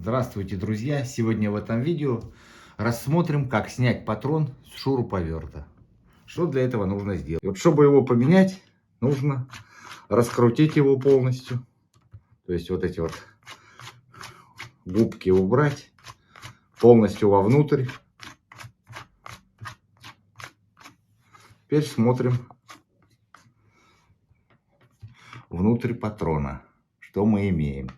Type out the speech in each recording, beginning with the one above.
Здравствуйте, друзья! Сегодня в этом видео рассмотрим, как снять патрон с шуруповерта. Что для этого нужно сделать? Вот чтобы его поменять, нужно раскрутить его полностью. То есть вот эти вот губки убрать полностью вовнутрь. Теперь смотрим внутрь патрона, что мы имеем.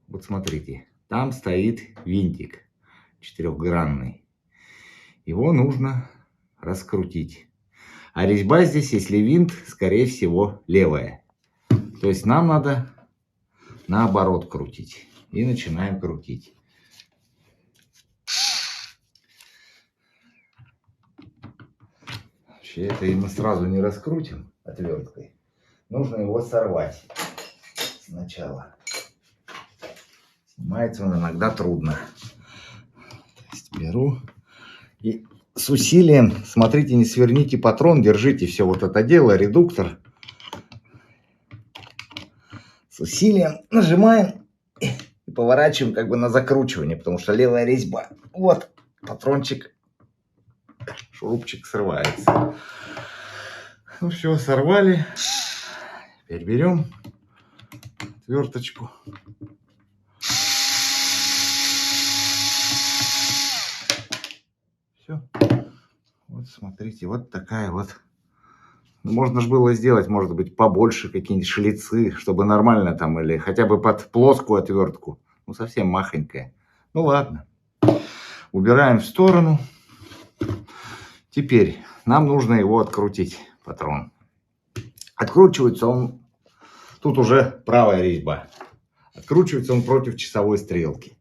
Вот смотрите, там стоит винтик четырехгранный. Его нужно раскрутить. А резьба здесь, если винт, скорее всего, левая. То есть нам надо наоборот крутить. И начинаем крутить. Вообще это и мы сразу не раскрутим отверткой. Нужно его сорвать сначала. Снимается он иногда трудно. То есть беру и с усилием, смотрите, не сверните патрон, держите все вот это дело, редуктор. С усилием нажимаем и поворачиваем как бы на закручивание, потому что левая резьба. Вот патрончик, шурупчик срывается. Ну все, сорвали. Теперь берем отверточку. Все. Вот смотрите, вот такая вот. Можно же было сделать, может быть, побольше какие-нибудь шлицы, чтобы нормально там, или хотя бы под плоскую отвертку. Ну, совсем махонькая. Ну, ладно. Убираем в сторону. Теперь нам нужно его открутить, патрон. Откручивается он, тут уже правая резьба. Откручивается он против часовой стрелки.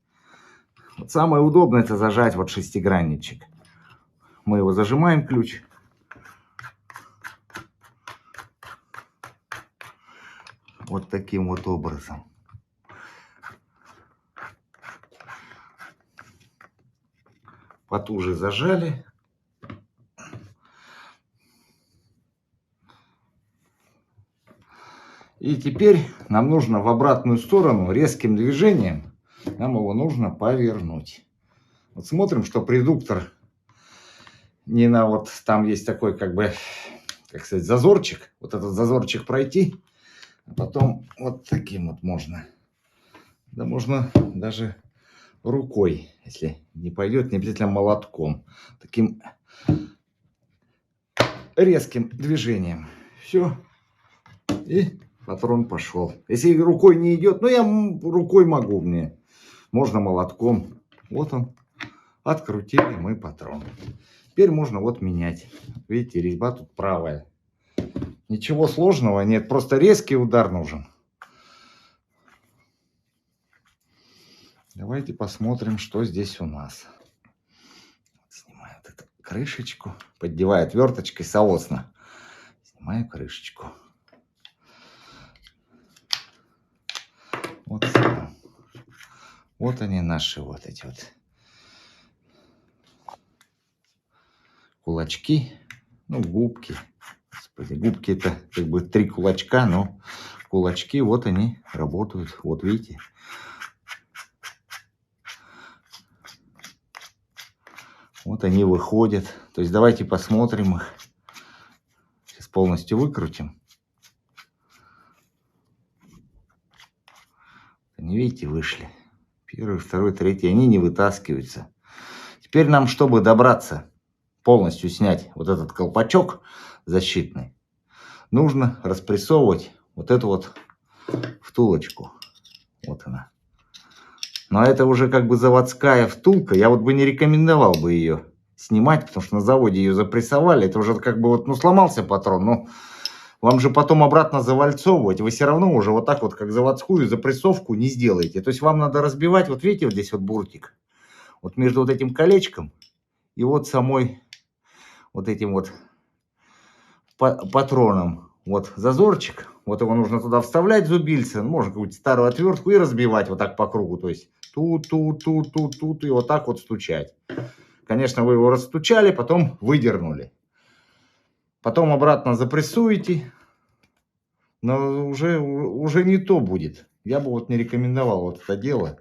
Вот самое удобное это зажать вот шестигранничек. Мы его зажимаем, ключ. Вот таким вот образом. Потуже зажали. И теперь нам нужно в обратную сторону резким движением, нам его нужно повернуть. Вот смотрим, что редуктор не на вот, там есть такой как бы, как сказать, зазорчик. Вот этот зазорчик пройти. А потом вот таким вот можно. Да можно даже рукой, если не пойдет, не обязательно молотком. Таким резким движением. Все. И патрон пошел. Если рукой не идет, ну я рукой могу мне. Можно молотком. Вот он. Открутили мы патрон. Теперь можно вот менять. Видите, резьба тут правая. Ничего сложного нет, просто резкий удар нужен. Давайте посмотрим, что здесь у нас. Снимаю вот эту крышечку, поддеваю отверточкой соосно. Снимаю крышечку. Вот, вот они наши вот эти вот кулачки, ну губки. Господи, губки это как бы 3 кулачка, но кулачки вот они работают. Вот видите. Вот они выходят. То есть давайте посмотрим их. Сейчас полностью выкрутим. Они, видите, вышли. Первый, второй, третий. Они не вытаскиваются. Теперь нам, чтобы добраться, полностью снять вот этот колпачок защитный, нужно распрессовывать вот эту вот втулочку. Вот она. Но это уже как бы заводская втулка. Я вот бы не рекомендовал бы ее снимать, потому что на заводе ее запрессовали. Это уже как бы вот, ну, сломался патрон. Но вам же потом обратно завальцовывать. Вы все равно уже вот так вот, как заводскую запрессовку не сделаете. То есть вам надо разбивать, вот видите, вот здесь вот буртик. Вот между вот этим колечком и вот самой вот этим вот патроном. Вот зазорчик. Вот его нужно туда вставлять зубильце. Можно какую-то старую отвертку и разбивать вот так по кругу. То есть тут и вот так вот стучать. Конечно, вы его расстучали, потом выдернули. Потом обратно запрессуете. Но уже не то будет. Я бы вот не рекомендовал вот это дело.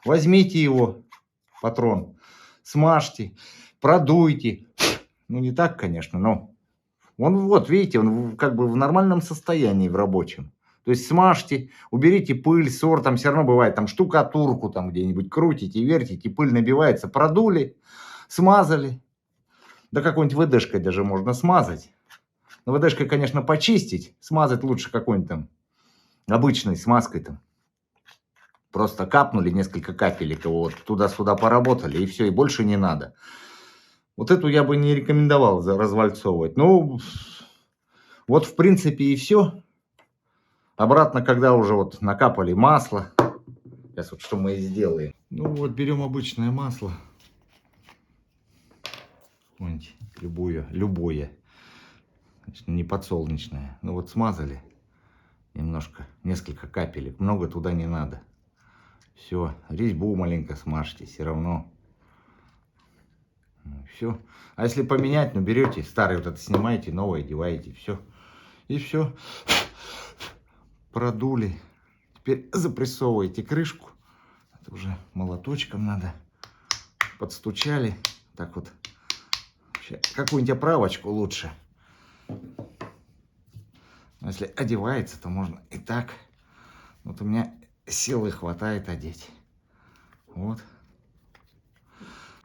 Возьмите его, патрон, смажьте, продуйте. Ну, не так, конечно, но он, вот, видите, он как бы в нормальном состоянии, в рабочем. То есть смажьте, уберите пыль, ссор, там все равно бывает, там штукатурку там где-нибудь крутите, вертите, пыль набивается, продули, смазали. Да какой-нибудь ВДшкой даже можно смазать. Но ВДшкой, конечно, почистить, смазать лучше какой-нибудь там обычной смазкой там. Просто капнули несколько капелек, вот туда-сюда поработали, и все, и больше не надо. Вот эту я бы не рекомендовал развальцовывать. Ну, вот в принципе и все. Обратно, когда уже вот накапали масло. Сейчас вот что мы и сделаем. Ну вот берем обычное масло. Любое. Значит, не подсолнечное. Ну вот смазали немножко, несколько капелек. Много туда не надо. Все, резьбу маленько смажьте, все равно. Все. А если поменять, ну берете старый вот это, снимаете, новое одеваете, все. И все. Продули. Теперь запрессовываете крышку. Это уже молоточком надо. Подстучали. Так вот. Какую-нибудь оправочку лучше. Но если одевается, то можно и так. Вот у меня силы хватает одеть. Вот.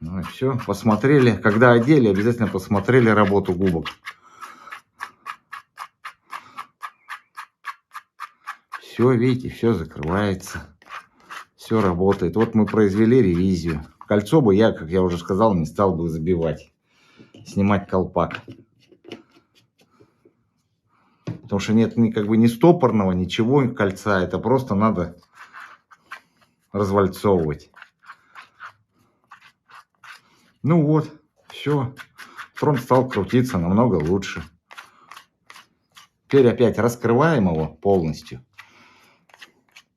Ну и все. Посмотрели. Когда одели, обязательно посмотрели работу губок. Все, видите, все закрывается. Все работает. Вот мы произвели ревизию. Кольцо бы я, как я уже сказал, не стал бы забивать. Снимать колпак. Потому что нет как бы ни стопорного, ничего кольца. Это просто надо развальцовывать. Ну вот, все. Фронт стал крутиться намного лучше. Теперь опять раскрываем его полностью.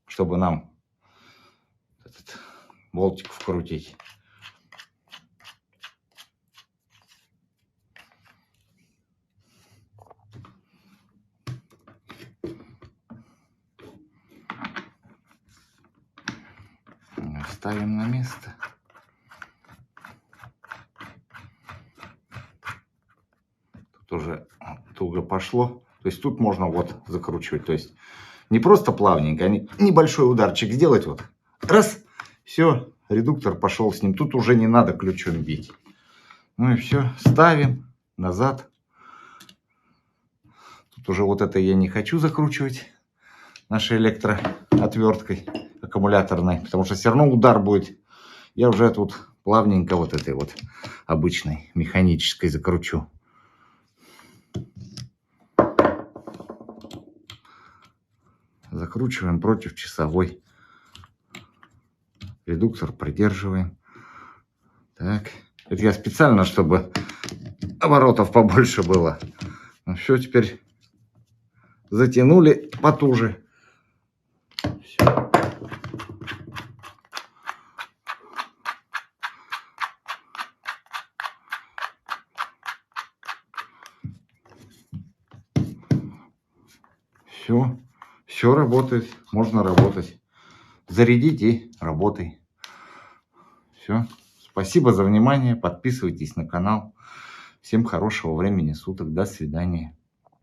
Чтобы нам этот болтик вкрутить. Ставим на место. Тут уже туго пошло. То есть тут можно вот закручивать. То есть не просто плавненько, а небольшой ударчик сделать вот. Раз, все, редуктор пошел с ним. Тут уже не надо ключом бить. Ну и все, ставим назад. Тут уже вот это я не хочу закручивать нашей электроотверткой аккумуляторной, потому что все равно удар будет. Я уже тут плавненько вот этой вот обычной механической закручу. Закручиваем против часовой. Редуктор придерживаем. Так. Это я специально, чтобы оборотов побольше было. Ну все, теперь затянули потуже. Все. Все. Все работает. Можно работать. Зарядить и работай. Все. Спасибо за внимание. Подписывайтесь на канал. Всем хорошего времени суток. До свидания.